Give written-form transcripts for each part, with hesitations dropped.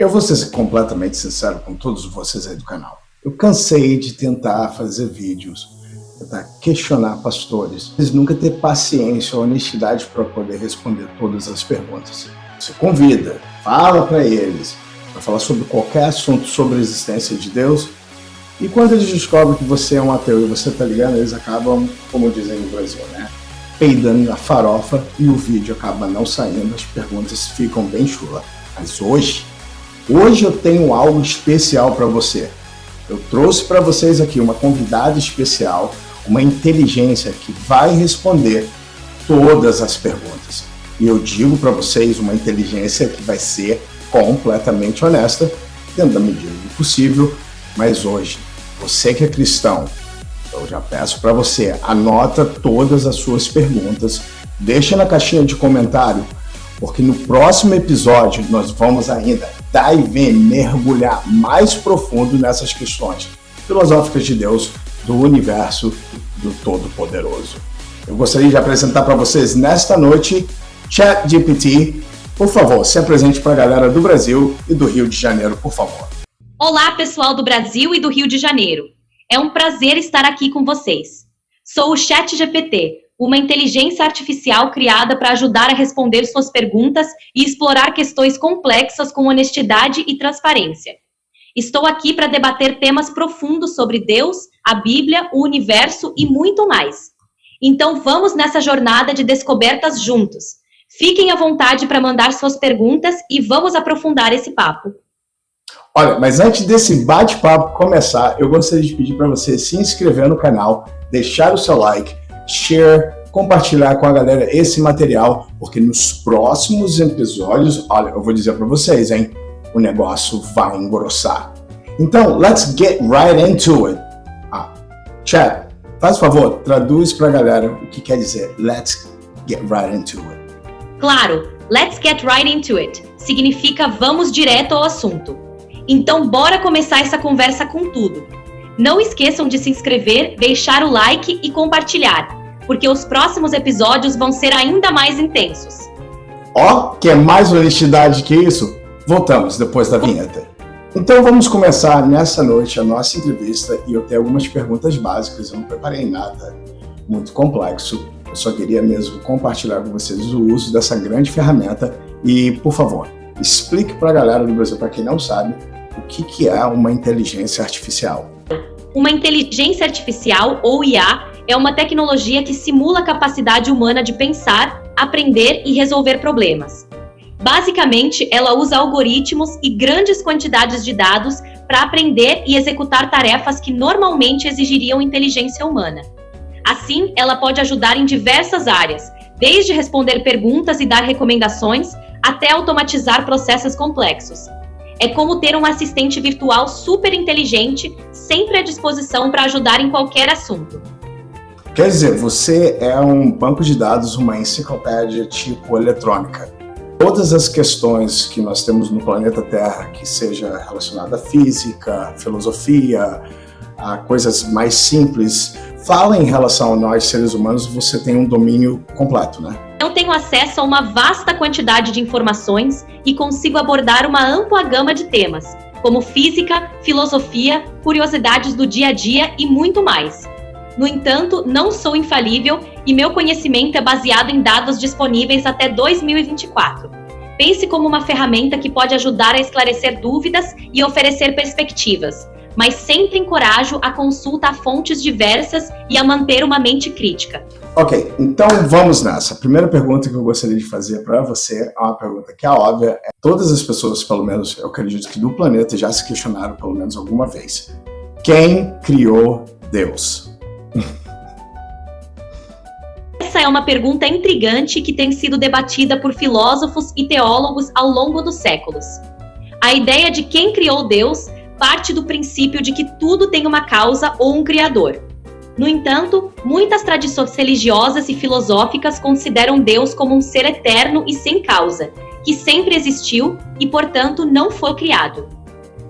Eu vou ser completamente sincero com todos vocês aí do canal. Eu cansei de tentar fazer vídeos, tentar questionar pastores, mas nunca ter paciência ou honestidade para poder responder todas as perguntas. Você convida, fala para eles, para falar sobre qualquer assunto sobre a existência de Deus, e quando eles descobrem que você é um ateu e você tá ligando, eles acabam, como dizem no Brasil, né? Peidando na farofa e o vídeo acaba não saindo, as perguntas ficam bem chulas. Mas hoje eu tenho algo especial para você. Eu trouxe para vocês aqui uma convidada especial, uma inteligência que vai responder todas as perguntas. E eu digo para vocês, uma inteligência que vai ser completamente honesta, dentro da medida do possível, mas hoje, você que é cristão, eu já peço para você, anota todas as suas perguntas, deixa na caixinha de comentário, porque no próximo episódio nós vamos ainda mergulhar mais profundo nessas questões filosóficas de Deus, do universo, do Todo-Poderoso. Eu gostaria de apresentar para vocês nesta noite ChatGPT. Por favor, se apresente para a galera do Brasil e do Rio de Janeiro, por favor. Olá, pessoal do Brasil e do Rio de Janeiro. É um prazer estar aqui com vocês. Sou o ChatGPT, uma inteligência artificial criada para ajudar a responder suas perguntas e explorar questões complexas com honestidade e transparência. Estou aqui para debater temas profundos sobre Deus, a Bíblia, o universo e muito mais. Então vamos nessa jornada de descobertas juntos. Fiquem à vontade para mandar suas perguntas e vamos aprofundar esse papo. Olha, mas antes desse bate-papo começar, eu gostaria de pedir para você se inscrever no canal, deixar o seu like, share, compartilhar com a galera esse material, porque nos próximos episódios, olha, eu vou dizer para vocês, hein, o negócio vai engrossar. Então, let's get right into it. Chat, faz favor, traduz para a galera o que quer dizer let's get right into it. Claro, let's get right into it significa vamos direto ao assunto. Então, bora começar essa conversa com tudo. Não esqueçam de se inscrever, deixar o like e compartilhar, porque os próximos episódios vão ser ainda mais intensos. Quer mais honestidade que isso? Voltamos depois da vinheta. Então vamos começar nessa noite a nossa entrevista e eu tenho algumas perguntas básicas, eu não preparei nada muito complexo, eu só queria mesmo compartilhar com vocês o uso dessa grande ferramenta e, por favor, explique para a galera do Brasil, para quem não sabe, o que é uma inteligência artificial. Uma inteligência artificial, ou IA, é uma tecnologia que simula a capacidade humana de pensar, aprender e resolver problemas. Basicamente, ela usa algoritmos e grandes quantidades de dados para aprender e executar tarefas que normalmente exigiriam inteligência humana. Assim, ela pode ajudar em diversas áreas, desde responder perguntas e dar recomendações, até automatizar processos complexos. É como ter um assistente virtual super inteligente, sempre à disposição para ajudar em qualquer assunto. Quer dizer, você é um banco de dados, uma enciclopédia tipo eletrônica. Todas as questões que nós temos no planeta Terra, que seja relacionada à física, filosofia, a coisas mais simples, fala em relação a nós, seres humanos, você tem um domínio completo, né? Eu tenho acesso a uma vasta quantidade de informações e consigo abordar uma ampla gama de temas, como física, filosofia, curiosidades do dia a dia e muito mais. No entanto, não sou infalível e meu conhecimento é baseado em dados disponíveis até 2024. Pense como uma ferramenta que pode ajudar a esclarecer dúvidas e oferecer perspectivas, mas sempre encorajo a consulta a fontes diversas e a manter uma mente crítica. Ok, então vamos nessa. A primeira pergunta que eu gostaria de fazer para você é uma pergunta que é óbvia. Todas as pessoas, pelo menos eu acredito que do planeta, já se questionaram pelo menos alguma vez. Quem criou Deus? Essa é uma pergunta intrigante que tem sido debatida por filósofos e teólogos ao longo dos séculos. A ideia de quem criou Deus parte do princípio de que tudo tem uma causa ou um criador. No entanto, muitas tradições religiosas e filosóficas consideram Deus como um ser eterno e sem causa, que sempre existiu e, portanto, não foi criado.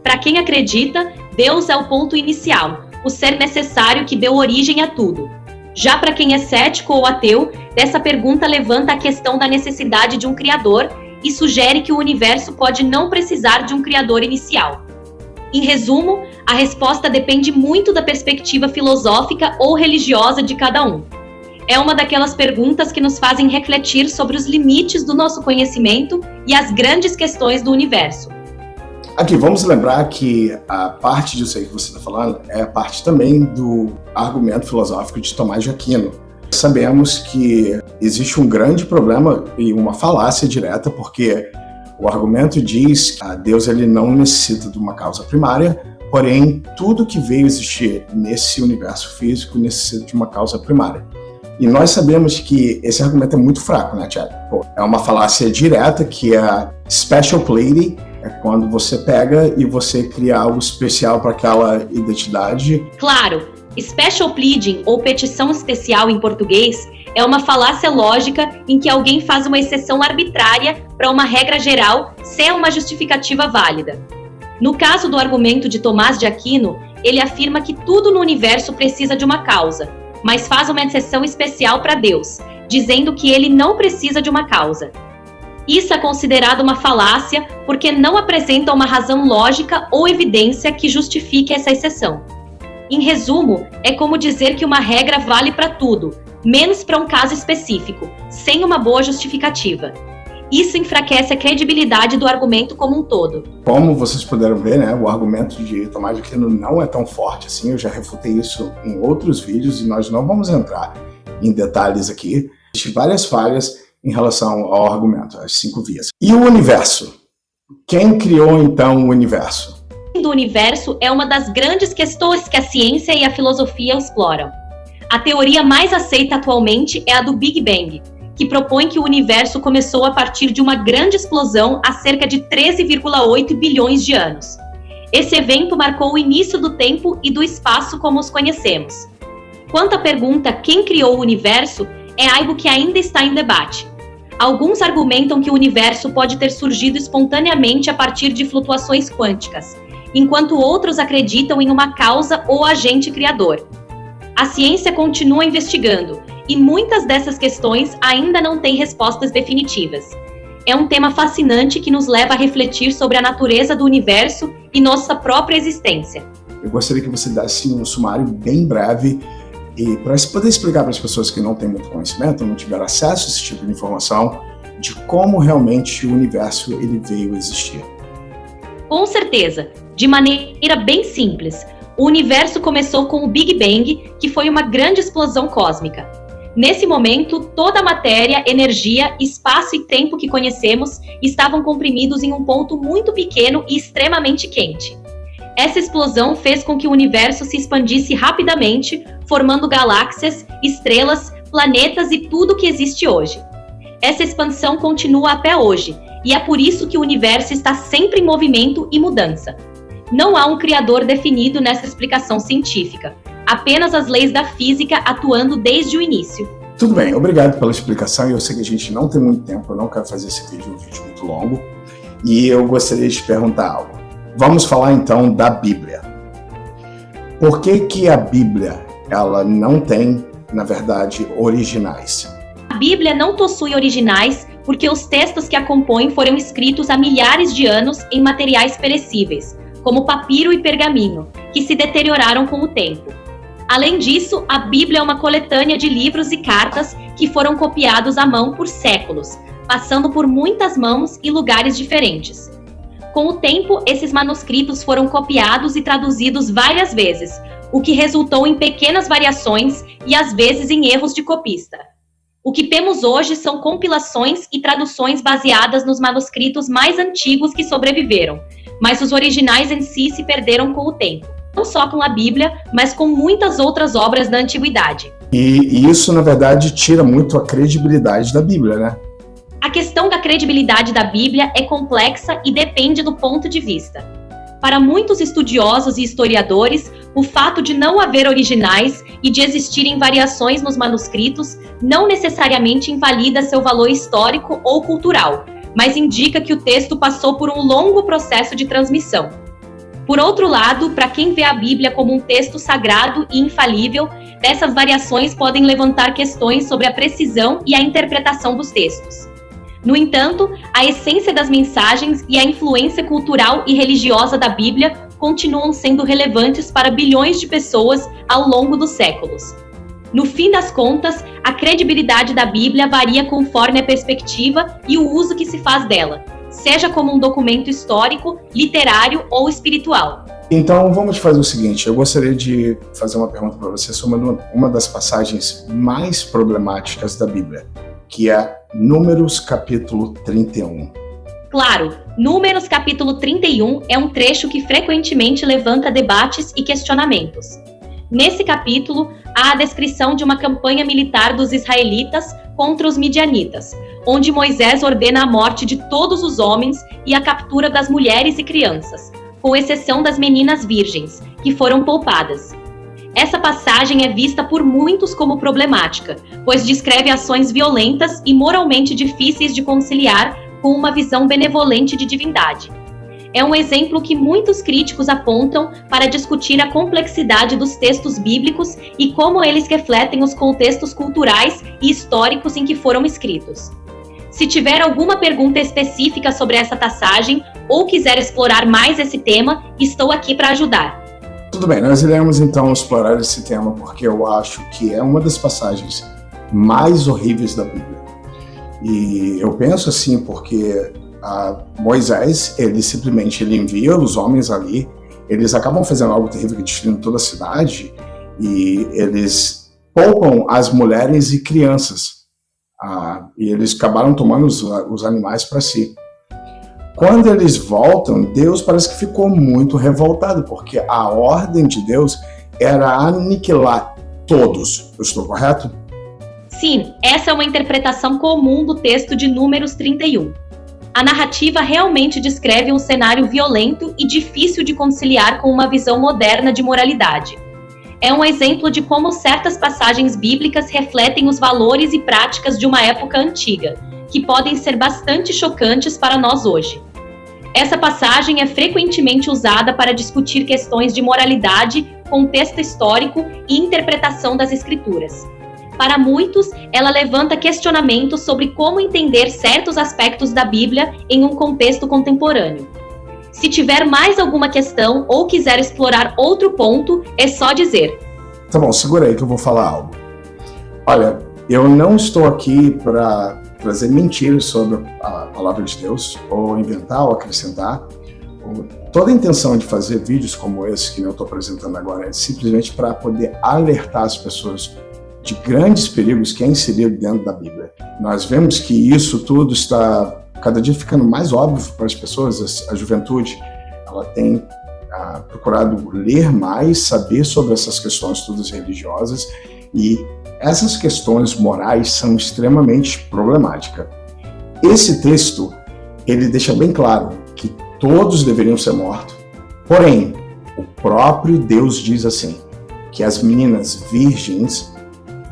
Para quem acredita, Deus é o ponto inicial, o ser necessário que deu origem a tudo. Já para quem é cético ou ateu, essa pergunta levanta a questão da necessidade de um criador e sugere que o universo pode não precisar de um criador inicial. Em resumo, a resposta depende muito da perspectiva filosófica ou religiosa de cada um. É uma daquelas perguntas que nos fazem refletir sobre os limites do nosso conhecimento e as grandes questões do universo. Aqui, vamos lembrar que a parte disso aí que você está falando é a parte também do argumento filosófico de Tomás de Aquino. Sabemos que existe um grande problema e uma falácia direta, porque o argumento diz que Deus ele não necessita de uma causa primária, porém, tudo que veio existir nesse universo físico necessita de uma causa primária. E nós sabemos que esse argumento é muito fraco, né, Thiago? É uma falácia direta que é special pleading, é quando você pega e você cria algo especial para aquela identidade. Claro, special pleading, ou petição especial em português, é uma falácia lógica em que alguém faz uma exceção arbitrária para uma regra geral sem uma justificativa válida. No caso do argumento de Tomás de Aquino, ele afirma que tudo no universo precisa de uma causa, mas faz uma exceção especial para Deus, dizendo que ele não precisa de uma causa. Isso é considerado uma falácia porque não apresenta uma razão lógica ou evidência que justifique essa exceção. Em resumo, é como dizer que uma regra vale para tudo, menos para um caso específico, sem uma boa justificativa. Isso enfraquece a credibilidade do argumento como um todo. Como vocês puderam ver, né, o argumento de Tomás de Aquino não é tão forte assim. Eu já refutei isso em outros vídeos e nós não vamos entrar em detalhes aqui. Existem várias falhas em relação ao argumento, as 5 vias. E o universo? Quem criou então o universo? O universo é uma das grandes questões que a ciência e a filosofia exploram. A teoria mais aceita atualmente é a do Big Bang, que propõe que o universo começou a partir de uma grande explosão há cerca de 13,8 bilhões de anos. Esse evento marcou o início do tempo e do espaço como os conhecemos. Quanto à pergunta quem criou o universo, é algo que ainda está em debate. Alguns argumentam que o universo pode ter surgido espontaneamente a partir de flutuações quânticas, enquanto outros acreditam em uma causa ou agente criador. A ciência continua investigando, e muitas dessas questões ainda não têm respostas definitivas. É um tema fascinante que nos leva a refletir sobre a natureza do universo e nossa própria existência. Eu gostaria que você desse um sumário bem breve e para poder explicar para as pessoas que não têm muito conhecimento, não tiveram acesso a esse tipo de informação, de como realmente o universo ele veio existir. Com certeza, de maneira bem simples. O universo começou com o Big Bang, que foi uma grande explosão cósmica. Nesse momento, toda a matéria, energia, espaço e tempo que conhecemos estavam comprimidos em um ponto muito pequeno e extremamente quente. Essa explosão fez com que o universo se expandisse rapidamente, formando galáxias, estrelas, planetas e tudo que existe hoje. Essa expansão continua até hoje, e é por isso que o universo está sempre em movimento e mudança. Não há um criador definido nessa explicação científica, apenas as leis da física atuando desde o início. Tudo bem, obrigado pela explicação. Eu sei que a gente não tem muito tempo, eu não quero fazer esse vídeo um vídeo muito longo, e eu gostaria de te perguntar algo. Vamos falar então da Bíblia. Por que a Bíblia ela não tem, na verdade, originais? A Bíblia não possui originais porque os textos que a compõem foram escritos há milhares de anos em materiais perecíveis, como papiro e pergaminho, que se deterioraram com o tempo. Além disso, a Bíblia é uma coletânea de livros e cartas que foram copiados à mão por séculos, passando por muitas mãos e lugares diferentes. Com o tempo, esses manuscritos foram copiados e traduzidos várias vezes, o que resultou em pequenas variações e às vezes em erros de copista. O que temos hoje são compilações e traduções baseadas nos manuscritos mais antigos que sobreviveram, mas os originais em si se perderam com o tempo. Não só com a Bíblia, mas com muitas outras obras da antiguidade. E isso, na verdade, tira muito a credibilidade da Bíblia, né? A questão da credibilidade da Bíblia é complexa e depende do ponto de vista. Para muitos estudiosos e historiadores, o fato de não haver originais e de existirem variações nos manuscritos não necessariamente invalida seu valor histórico ou cultural, mas indica que o texto passou por um longo processo de transmissão. Por outro lado, para quem vê a Bíblia como um texto sagrado e infalível, essas variações podem levantar questões sobre a precisão e a interpretação dos textos. No entanto, a essência das mensagens e a influência cultural e religiosa da Bíblia continuam sendo relevantes para bilhões de pessoas ao longo dos séculos. No fim das contas, a credibilidade da Bíblia varia conforme a perspectiva e o uso que se faz dela, seja como um documento histórico, literário ou espiritual. Então, vamos fazer o seguinte, eu gostaria de fazer uma pergunta para você sobre uma das passagens mais problemáticas da Bíblia, que é Números capítulo 31. Claro, Números capítulo 31 é um trecho que frequentemente levanta debates e questionamentos. Nesse capítulo, há a descrição de uma campanha militar dos israelitas contra os midianitas, onde Moisés ordena a morte de todos os homens e a captura das mulheres e crianças, com exceção das meninas virgens, que foram poupadas. Essa passagem é vista por muitos como problemática, pois descreve ações violentas e moralmente difíceis de conciliar com uma visão benevolente de divindade. É um exemplo que muitos críticos apontam para discutir a complexidade dos textos bíblicos e como eles refletem os contextos culturais e históricos em que foram escritos. Se tiver alguma pergunta específica sobre essa passagem ou quiser explorar mais esse tema, estou aqui para ajudar. Tudo bem, nós iremos então explorar esse tema porque eu acho que é uma das passagens mais horríveis da Bíblia. E eu penso assim porque Moisés, ele simplesmente envia os homens ali, eles acabam fazendo algo terrível que destruindo toda a cidade e eles poupam as mulheres e crianças. E eles acabaram tomando os animais para si. Quando eles voltam, Deus parece que ficou muito revoltado, porque a ordem de Deus era aniquilar todos. Eu estou correto? Sim, essa é uma interpretação comum do texto de Números 31. A narrativa realmente descreve um cenário violento e difícil de conciliar com uma visão moderna de moralidade. É um exemplo de como certas passagens bíblicas refletem os valores e práticas de uma época antiga, que podem ser bastante chocantes para nós hoje. Essa passagem é frequentemente usada para discutir questões de moralidade, contexto histórico e interpretação das Escrituras. Para muitos, ela levanta questionamentos sobre como entender certos aspectos da Bíblia em um contexto contemporâneo. Se tiver mais alguma questão ou quiser explorar outro ponto, é só dizer. Tá bom, segura aí que eu vou falar algo. Olha, eu não estou aqui para trazer mentiras sobre a palavra de Deus, ou inventar ou acrescentar. Toda a intenção de fazer vídeos como esse que eu estou apresentando agora é simplesmente para poder alertar as pessoas de grandes perigos que é inserido dentro da Bíblia. Nós vemos que isso tudo está cada dia ficando mais óbvio para as pessoas. A juventude ela tem procurado ler mais, saber sobre essas questões todas religiosas, e essas questões morais são extremamente problemáticas. Esse texto, ele deixa bem claro que todos deveriam ser mortos, porém, o próprio Deus diz assim, que as meninas virgens,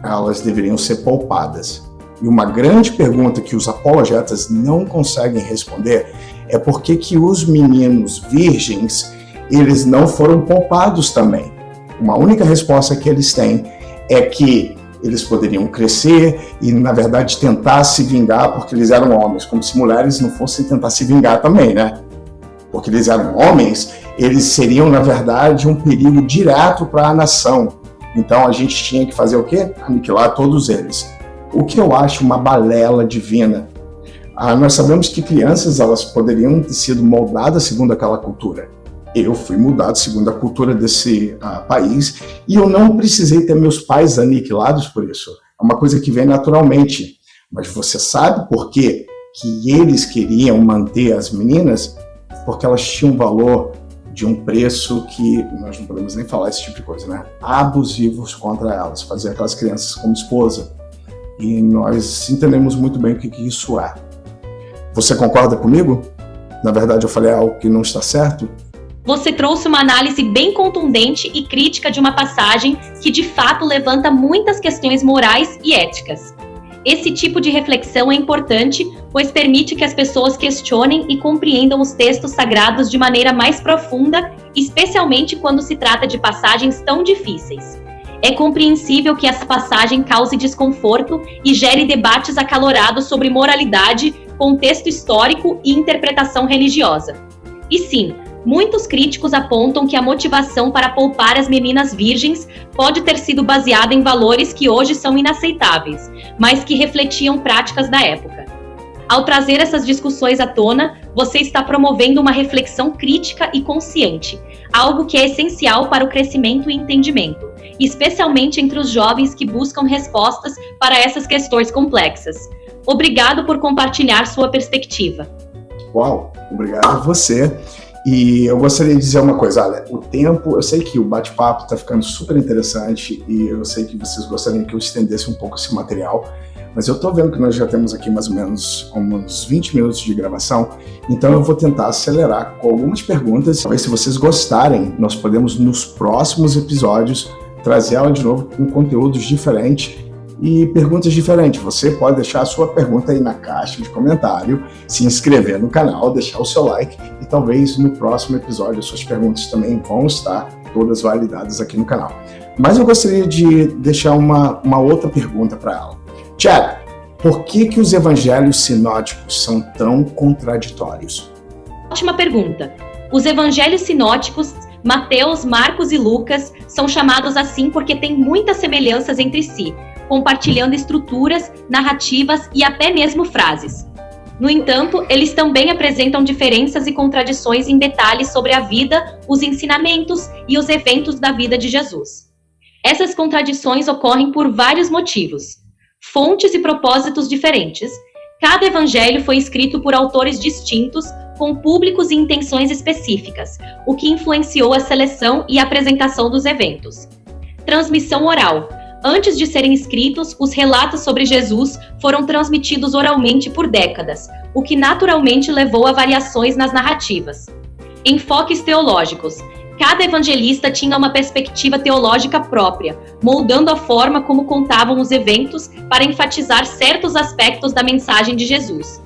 elas deveriam ser poupadas. E uma grande pergunta que os apologetas não conseguem responder é por que os meninos virgens, eles não foram poupados também. Uma única resposta que eles têm é que eles poderiam crescer e, na verdade, tentar se vingar porque eles eram homens, como se mulheres não fossem tentar se vingar também, né? Porque eles eram homens, eles seriam, na verdade, um perigo direto para a nação. Então, a gente tinha que fazer o quê? Aniquilar todos eles. O que eu acho uma balela divina. Nós sabemos que crianças, elas poderiam ter sido moldadas segundo aquela cultura. Eu fui moldado segundo a cultura desse país e eu não precisei ter meus pais aniquilados por isso. É uma coisa que vem naturalmente. Mas você sabe por quê que eles queriam manter as meninas? Porque elas tinham valor de um preço que nós não podemos nem falar esse tipo de coisa, né? Abusivos contra elas, fazer aquelas crianças como esposa. E nós entendemos muito bem o que isso é. Você concorda comigo? Na verdade, eu falei algo que não está certo? Você trouxe uma análise bem contundente e crítica de uma passagem que, de fato, levanta muitas questões morais e éticas. Esse tipo de reflexão é importante, pois permite que as pessoas questionem e compreendam os textos sagrados de maneira mais profunda, especialmente quando se trata de passagens tão difíceis. É compreensível que essa passagem cause desconforto e gere debates acalorados sobre moralidade, contexto histórico e interpretação religiosa. E sim, muitos críticos apontam que a motivação para poupar as meninas virgens pode ter sido baseada em valores que hoje são inaceitáveis, mas que refletiam práticas da época. Ao trazer essas discussões à tona, você está promovendo uma reflexão crítica e consciente, algo que é essencial para o crescimento e entendimento, especialmente entre os jovens que buscam respostas para essas questões complexas. Obrigado por compartilhar sua perspectiva. Uau, obrigado a você. E eu gostaria de dizer uma coisa, olha, o tempo, eu sei que o bate-papo está ficando super interessante e eu sei que vocês gostariam que eu estendesse um pouco esse material, mas eu estou vendo que nós já temos aqui mais ou menos uns 20 minutos de gravação, então eu vou tentar acelerar com algumas perguntas. Talvez, se vocês gostarem, nós podemos nos próximos episódios trazer ela de novo com conteúdos diferentes e perguntas diferentes. Você pode deixar a sua pergunta aí na caixa de comentário, se inscrever no canal, deixar o seu like e talvez no próximo episódio as suas perguntas também vão estar todas validadas aqui no canal. Mas eu gostaria de deixar uma outra pergunta para ela. Chad, por que os evangelhos sinóticos são tão contraditórios? Ótima pergunta. Os evangelhos sinóticos, Mateus, Marcos e Lucas, são chamados assim porque têm muitas semelhanças entre si, compartilhando estruturas, narrativas e até mesmo frases. No entanto, eles também apresentam diferenças e contradições em detalhes sobre a vida, os ensinamentos e os eventos da vida de Jesus. Essas contradições ocorrem por vários motivos. Fontes e propósitos diferentes. Cada evangelho foi escrito por autores distintos, com públicos e intenções específicas, o que influenciou a seleção e apresentação dos eventos. Transmissão oral. Antes de serem escritos, os relatos sobre Jesus foram transmitidos oralmente por décadas, o que naturalmente levou a variações nas narrativas. Enfoques teológicos. Cada evangelista tinha uma perspectiva teológica própria, moldando a forma como contavam os eventos para enfatizar certos aspectos da mensagem de Jesus.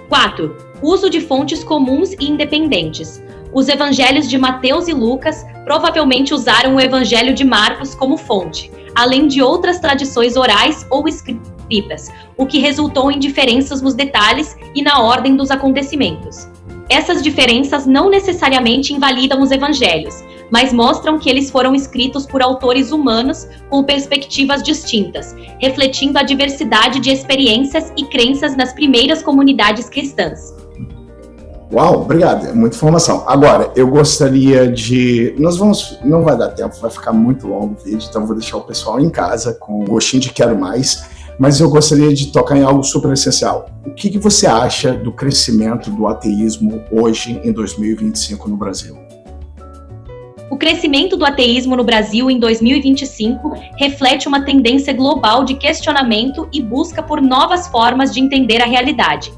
4. Uso de fontes comuns e independentes. Os evangelhos de Mateus e Lucas provavelmente usaram o evangelho de Marcos como fonte, além de outras tradições orais ou escritas, o que resultou em diferenças nos detalhes e na ordem dos acontecimentos. Essas diferenças não necessariamente invalidam os evangelhos, mas mostram que eles foram escritos por autores humanos com perspectivas distintas, refletindo a diversidade de experiências e crenças nas primeiras comunidades cristãs. Uau, obrigado, é muita informação. Agora, eu gostaria de... Não vai dar tempo, vai ficar muito longo o vídeo, então eu vou deixar o pessoal em casa com gostinho de quero mais, mas eu gostaria de tocar em algo super essencial. O que você acha do crescimento do ateísmo hoje, em 2025, no Brasil? O crescimento do ateísmo no Brasil em 2025 reflete uma tendência global de questionamento e busca por novas formas de entender a realidade.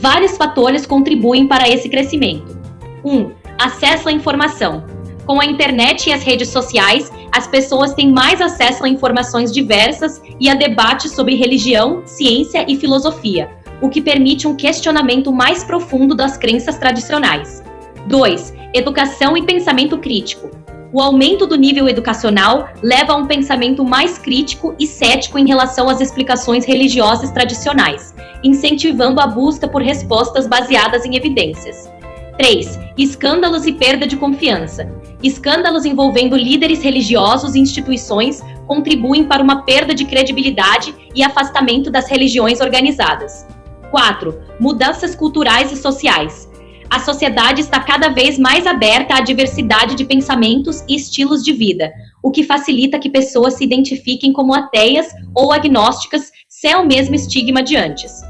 Vários fatores contribuem para esse crescimento. 1. Acesso à informação. Com a internet e as redes sociais, as pessoas têm mais acesso a informações diversas e a debates sobre religião, ciência e filosofia, o que permite um questionamento mais profundo das crenças tradicionais. 2. Educação e pensamento crítico. O aumento do nível educacional leva a um pensamento mais crítico e cético em relação às explicações religiosas tradicionais, incentivando a busca por respostas baseadas em evidências. 3. Escândalos e perda de confiança. Escândalos envolvendo líderes religiosos e instituições contribuem para uma perda de credibilidade e afastamento das religiões organizadas. 4. Mudanças culturais e sociais. A sociedade está cada vez mais aberta à diversidade de pensamentos e estilos de vida, o que facilita que pessoas se identifiquem como ateias ou agnósticas sem o mesmo estigma de antes.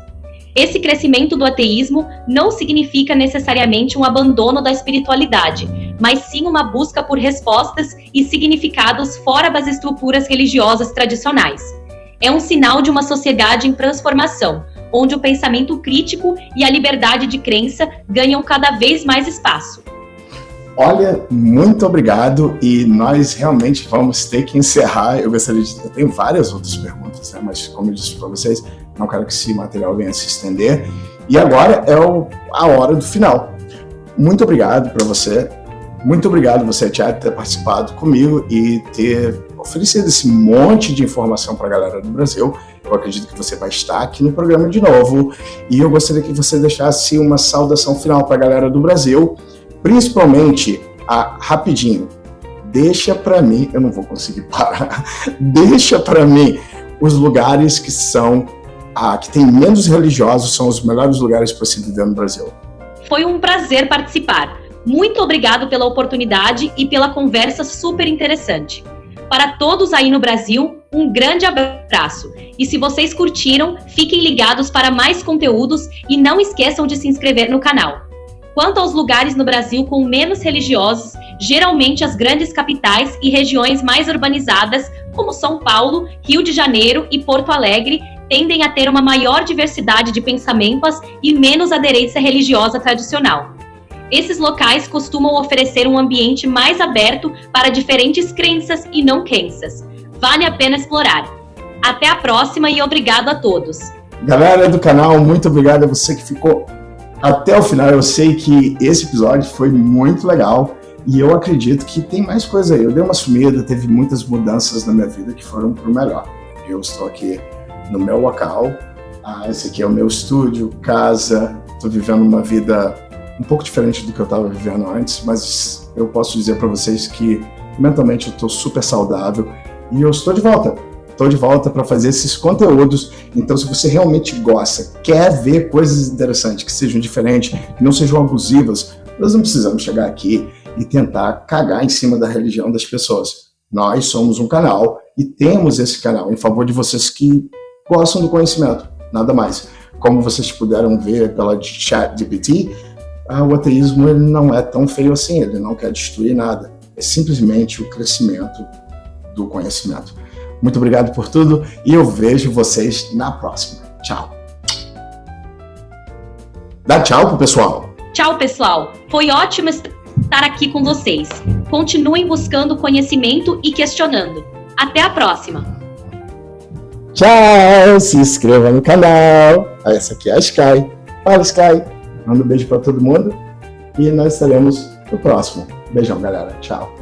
Esse crescimento do ateísmo não significa necessariamente um abandono da espiritualidade, mas sim uma busca por respostas e significados fora das estruturas religiosas tradicionais. É um sinal de uma sociedade em transformação, onde o pensamento crítico e a liberdade de crença ganham cada vez mais espaço. Olha, muito obrigado, e nós realmente vamos ter que encerrar. Eu tenho várias outras perguntas, né? Mas como eu disse para vocês, não quero que esse material venha se estender. E agora é a hora do final. Muito obrigado para você. Muito obrigado você, Chad, ter participado comigo e ter oferecido esse monte de informação para a galera do Brasil. Eu acredito que você vai estar aqui no programa de novo. E eu gostaria que você deixasse uma saudação final para a galera do Brasil, principalmente, rapidinho, deixa para mim, eu não vou conseguir parar, deixa para mim os lugares que são, que tem menos religiosos, são os melhores lugares para se viver no Brasil. Foi um prazer participar. Muito obrigado pela oportunidade e pela conversa super interessante. Para todos aí no Brasil, um grande abraço. E se vocês curtiram, fiquem ligados para mais conteúdos e não esqueçam de se inscrever no canal. Quanto aos lugares no Brasil com menos religiosos, geralmente as grandes capitais e regiões mais urbanizadas, como São Paulo, Rio de Janeiro e Porto Alegre, tendem a ter uma maior diversidade de pensamentos e menos aderência religiosa tradicional. Esses locais costumam oferecer um ambiente mais aberto para diferentes crenças e não crenças. Vale a pena explorar. Até a próxima e obrigado a todos. Galera do canal, muito obrigado a você que ficou até o final. Eu sei que esse episódio foi muito legal e eu acredito que tem mais coisa aí. Eu dei uma sumida, teve muitas mudanças na minha vida que foram para o melhor. Eu estou aqui no meu local. Esse aqui é o meu estúdio, casa. Estou vivendo uma vida um pouco diferente do que eu estava vivendo antes, mas eu posso dizer para vocês que mentalmente eu estou super saudável e eu estou de volta. Estou de volta para fazer esses conteúdos. Então, se você realmente gosta, quer ver coisas interessantes, que sejam diferentes, que não sejam abusivas, nós não precisamos chegar aqui e tentar cagar em cima da religião das pessoas. Nós somos um canal e temos esse canal em favor de vocês que gostam do conhecimento, nada mais. Como vocês puderam ver pela ChatGPT, o ateísmo ele não é tão feio assim, ele não quer destruir nada. É simplesmente o crescimento do conhecimento. Muito obrigado por tudo e eu vejo vocês na próxima. Tchau. Dá tchau pro pessoal. Tchau, pessoal. Foi ótimo estar aqui com vocês. Continuem buscando conhecimento e questionando. Até a próxima. Tchau, se inscreva no canal. Essa aqui é a Sky. Fala, Sky. Manda um beijo para todo mundo e nós estaremos no próximo. Beijão, galera. Tchau.